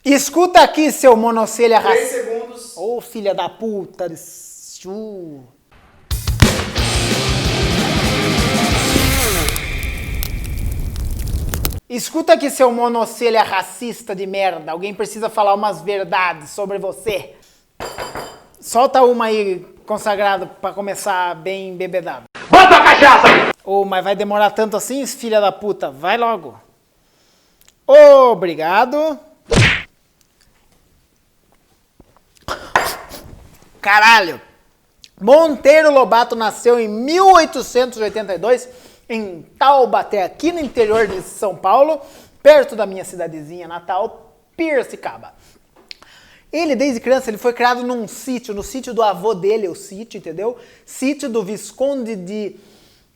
Escuta aqui, seu monocelha 3 segundos. Ô, filha da puta. Escuta aqui, seu monocelha racista de merda. Alguém precisa falar umas verdades sobre você. Solta uma aí, consagrado, pra começar bem bebedado. Bota a cachaça! Ô, mas vai demorar tanto assim, filha da puta? Vai logo. Obrigado. Caralho. Monteiro Lobato nasceu em 1882 em Taubaté, aqui no interior de São Paulo, perto da minha cidadezinha natal, Piracicaba. Ele, desde criança, ele foi criado num sítio, no sítio do avô dele, o sítio, entendeu? Sítio do Visconde de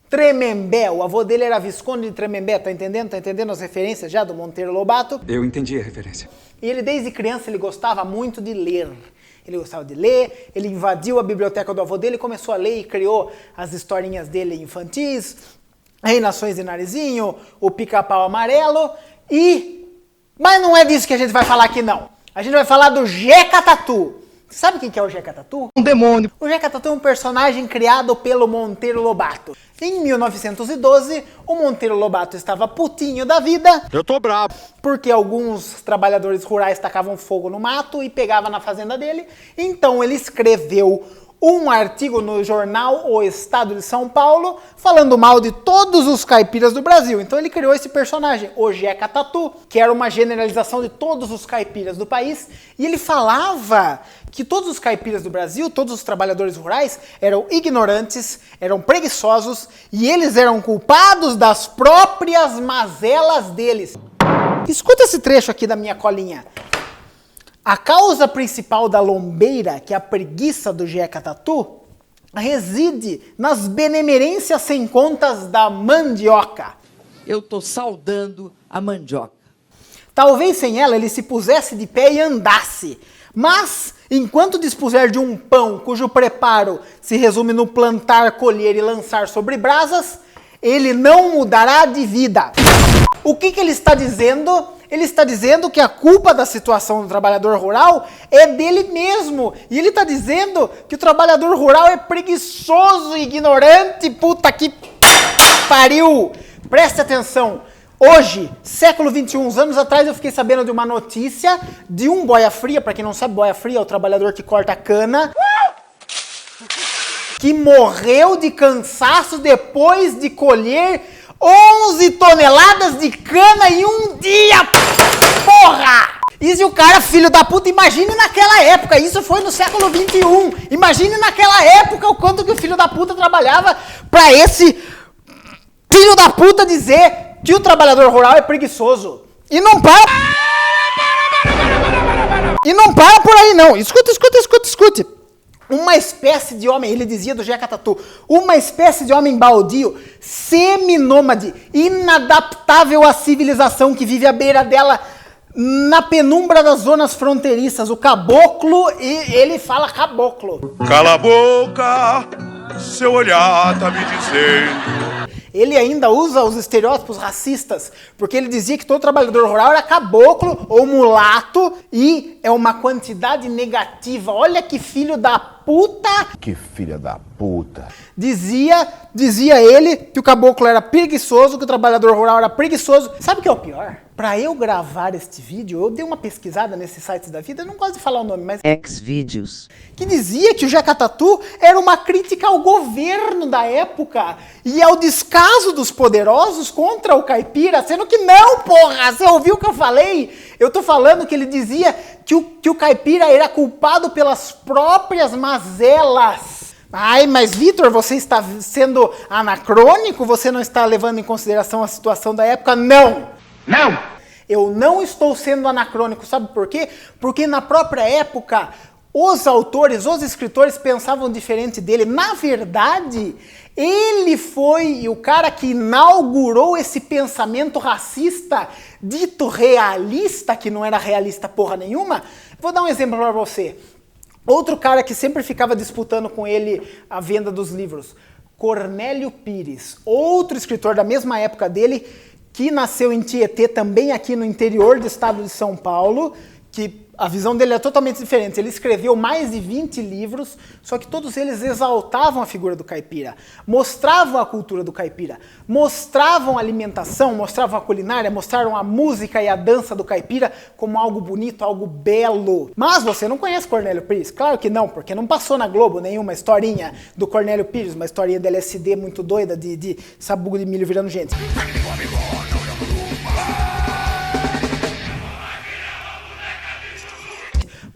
Tremembé. O avô dele era Visconde de Tremembé, tá entendendo? Tá entendendo as referências já do Monteiro Lobato? Eu entendi a referência. E ele, desde criança, ele gostava muito de ler. Ele gostava de ler, ele invadiu a biblioteca do avô dele, começou a ler e criou as historinhas dele infantis, Reinações de Narizinho, o Pica-Pau Amarelo Mas não é disso que a gente vai falar aqui, não. A gente vai falar do Jeca Tatu. Sabe quem que é o Jeca Tatu? Um demônio. O Jeca Tatu é um personagem criado pelo Monteiro Lobato. Em 1912, o Monteiro Lobato estava putinho da vida. Eu tô brabo. Porque alguns trabalhadores rurais tacavam fogo no mato e pegavam na fazenda dele. Então ele escreveu um artigo no jornal O Estado de São Paulo, falando mal de todos os caipiras do Brasil. Então ele criou esse personagem, o Jeca Tatu, que era uma generalização de todos os caipiras do país. E ele falava que todos os caipiras do Brasil, todos os trabalhadores rurais, eram ignorantes, eram preguiçosos e eles eram culpados das próprias mazelas deles. Escuta esse trecho aqui da minha colinha. A causa principal da lombeira, que é a preguiça do Jeca Tatu, reside nas benemerências sem contas da mandioca. Eu tô saudando a mandioca. Talvez sem ela ele se pusesse de pé e andasse. Mas, enquanto dispuser de um pão cujo preparo se resume no plantar, colher e lançar sobre brasas, ele não mudará de vida. O que ele está dizendo? Ele está dizendo que a culpa da situação do trabalhador rural é dele mesmo. E ele está dizendo que o trabalhador rural é preguiçoso, ignorante, puta que pariu. Preste atenção. Hoje, século XXI, uns anos atrás, eu fiquei sabendo de uma notícia de um boia fria. Para quem não sabe, boia fria é o trabalhador que corta cana, que morreu de cansaço depois de colher 11 toneladas de cana em um dia! Porra! E se o cara, filho da puta, imagine naquela época, isso foi no século XXI, imagine naquela época o quanto que o filho da puta trabalhava pra esse filho da puta dizer que o trabalhador rural é preguiçoso. E não para... E não para por aí não, escute. Uma espécie de homem, ele dizia do Jeca Tatu, uma espécie de homem baldio, seminômade, inadaptável à civilização que vive à beira dela, na penumbra das zonas fronteiriças, o caboclo, e ele fala caboclo. Cala a boca, seu olhar tá me dizendo. Ele ainda usa os estereótipos racistas, porque ele dizia que todo trabalhador rural era caboclo ou mulato, e é uma quantidade negativa. Olha que filho da puta! Que filha da puta! Dizia ele que o caboclo era preguiçoso, que o trabalhador rural era preguiçoso. Sabe o que é o pior? Pra eu gravar este vídeo, eu dei uma pesquisada nesses sites da vida, eu não gosto de falar o nome, mas... Xvideos. Que dizia que o Jeca Tatu era uma crítica ao governo da época e ao descaso dos poderosos contra o caipira, sendo que não, porra! Você ouviu o que eu falei? Eu tô falando que ele dizia que o caipira era culpado pelas próprias mazelas. Ai, mas Vitor, você está sendo anacrônico? Você não está levando em consideração a situação da época? Não! Não! Eu não estou sendo anacrônico, sabe por quê? Porque na própria época, os autores, os escritores pensavam diferente dele. Na verdade, ele foi o cara que inaugurou esse pensamento racista, dito realista, que não era realista porra nenhuma. Vou dar um exemplo para você. Outro cara que sempre ficava disputando com ele a venda dos livros, Cornélio Pires, outro escritor da mesma época dele, que nasceu em Tietê, também aqui no interior do estado de São Paulo, que a visão dele é totalmente diferente. Ele escreveu mais de 20 livros, só que todos eles exaltavam a figura do caipira, mostravam a cultura do caipira, mostravam a alimentação, mostravam a culinária, mostraram a música e a dança do caipira como algo bonito, algo belo. Mas você não conhece Cornélio Pires? Claro que não, porque não passou na Globo nenhuma historinha do Cornélio Pires, uma historinha de LSD muito doida, de sabugo de milho virando gente.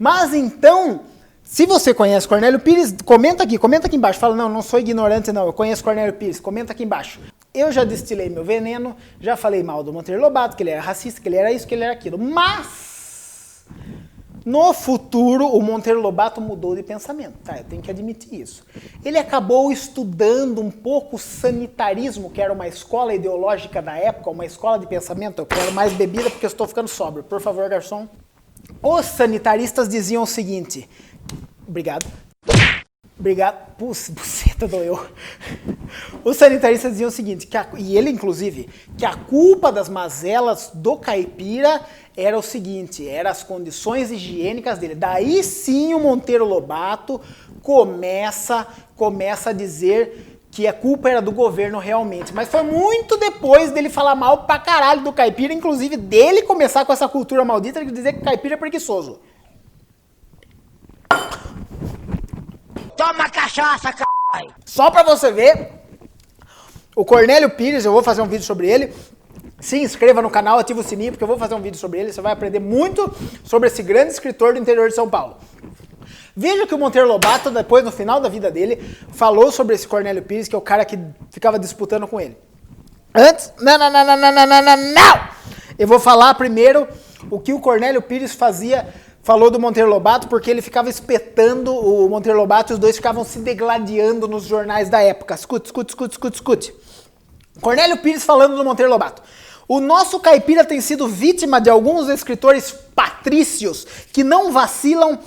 Mas então, se você conhece Cornélio Pires, comenta aqui embaixo. Fala, não sou ignorante não, eu conheço Cornélio Pires. Comenta aqui embaixo. Eu já destilei meu veneno, já falei mal do Monteiro Lobato, que ele era racista, que ele era isso, que ele era aquilo. Mas, no futuro, o Monteiro Lobato mudou de pensamento, tá? Eu tenho que admitir isso. Ele acabou estudando um pouco o sanitarismo, que era uma escola ideológica da época, uma escola de pensamento. Eu quero mais bebida porque eu estou ficando sóbrio. Por favor, garçom. Os sanitaristas diziam o seguinte... Obrigado. Buceta doeu. Os sanitaristas diziam o seguinte, e ele inclusive, que a culpa das mazelas do caipira era o seguinte, eram as condições higiênicas dele. Daí sim o Monteiro Lobato começa a dizer que a culpa era do governo realmente. Mas foi muito depois dele falar mal pra caralho do caipira, inclusive dele começar com essa cultura maldita de dizer que o caipira é preguiçoso. Toma cachaça, caralho! Só pra você ver, o Cornélio Pires, eu vou fazer um vídeo sobre ele. Se inscreva no canal, ativa o sininho, porque eu vou fazer um vídeo sobre ele. Você vai aprender muito sobre esse grande escritor do interior de São Paulo. Veja que o Monteiro Lobato, depois, no final da vida dele, falou sobre esse Cornélio Pires, que é o cara que ficava disputando com ele. Antes, não! Eu vou falar primeiro o que o Cornélio Pires falou do Monteiro Lobato, porque ele ficava espetando o Monteiro Lobato e os dois ficavam se degladiando nos jornais da época. Escute. Cornélio Pires falando do Monteiro Lobato. O nosso caipira tem sido vítima de alguns escritores patrícios que não vacilam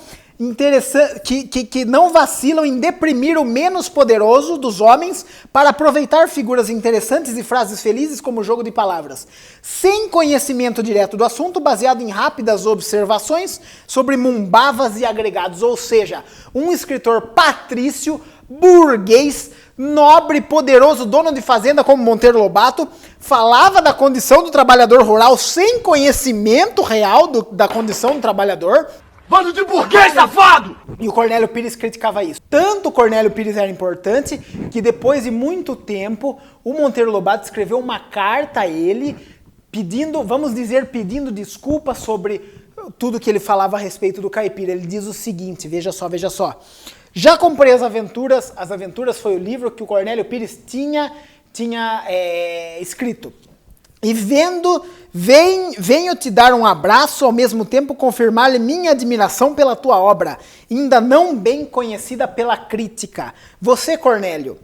que não vacilam em deprimir o menos poderoso dos homens para aproveitar figuras interessantes e frases felizes como jogo de palavras, sem conhecimento direto do assunto, baseado em rápidas observações sobre mumbavas e agregados, ou seja, um escritor patrício, burguês, nobre, poderoso, dono de fazenda como Monteiro Lobato, falava da condição do trabalhador rural sem conhecimento real da condição do trabalhador. Bando de burguês, safado! E o Cornélio Pires criticava isso. Tanto o Cornélio Pires era importante que depois de muito tempo o Monteiro Lobato escreveu uma carta a ele pedindo desculpas sobre tudo que ele falava a respeito do caipira. Ele diz o seguinte, veja só. Já comprei as Aventuras foi o livro que o Cornélio Pires tinha escrito. E venho te dar um abraço, ao mesmo tempo confirmar-lhe minha admiração pela tua obra, ainda não bem conhecida pela crítica. Você, Cornélio,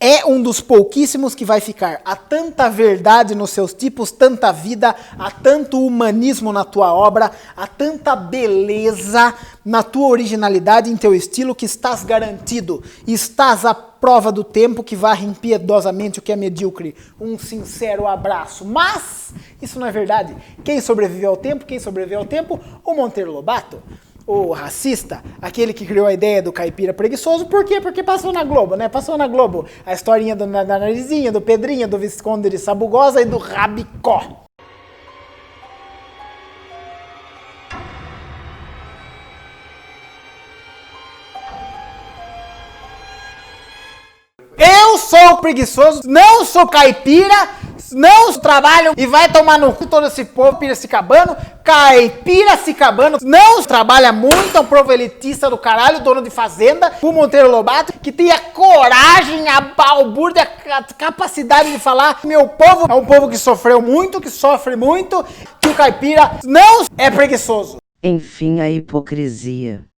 é um dos pouquíssimos que vai ficar. Há tanta verdade nos seus tipos, tanta vida, há tanto humanismo na tua obra, há tanta beleza na tua originalidade, em teu estilo, que estás garantido. Estás à prova do tempo que varre impiedosamente o que é medíocre. Um sincero abraço. Mas isso não é verdade. Quem sobreviveu ao tempo? O Monteiro Lobato. O racista, aquele que criou a ideia do caipira preguiçoso. Por quê? Porque passou na Globo, né? Passou na Globo a historinha da Narizinha, do Pedrinha, do Visconde de Sabugosa e do Rabicó. Eu sou preguiçoso, não sou caipira, não trabalho e vai tomar no cu todo esse povo piracicabano, caipiracicabano, não trabalha muito, é um provelitista do caralho, dono de fazenda, o Monteiro Lobato, que tem a coragem, a balbúrdia, a capacidade de falar, meu povo é um povo que sofreu muito, que sofre muito, que o caipira não é preguiçoso. Enfim, a hipocrisia.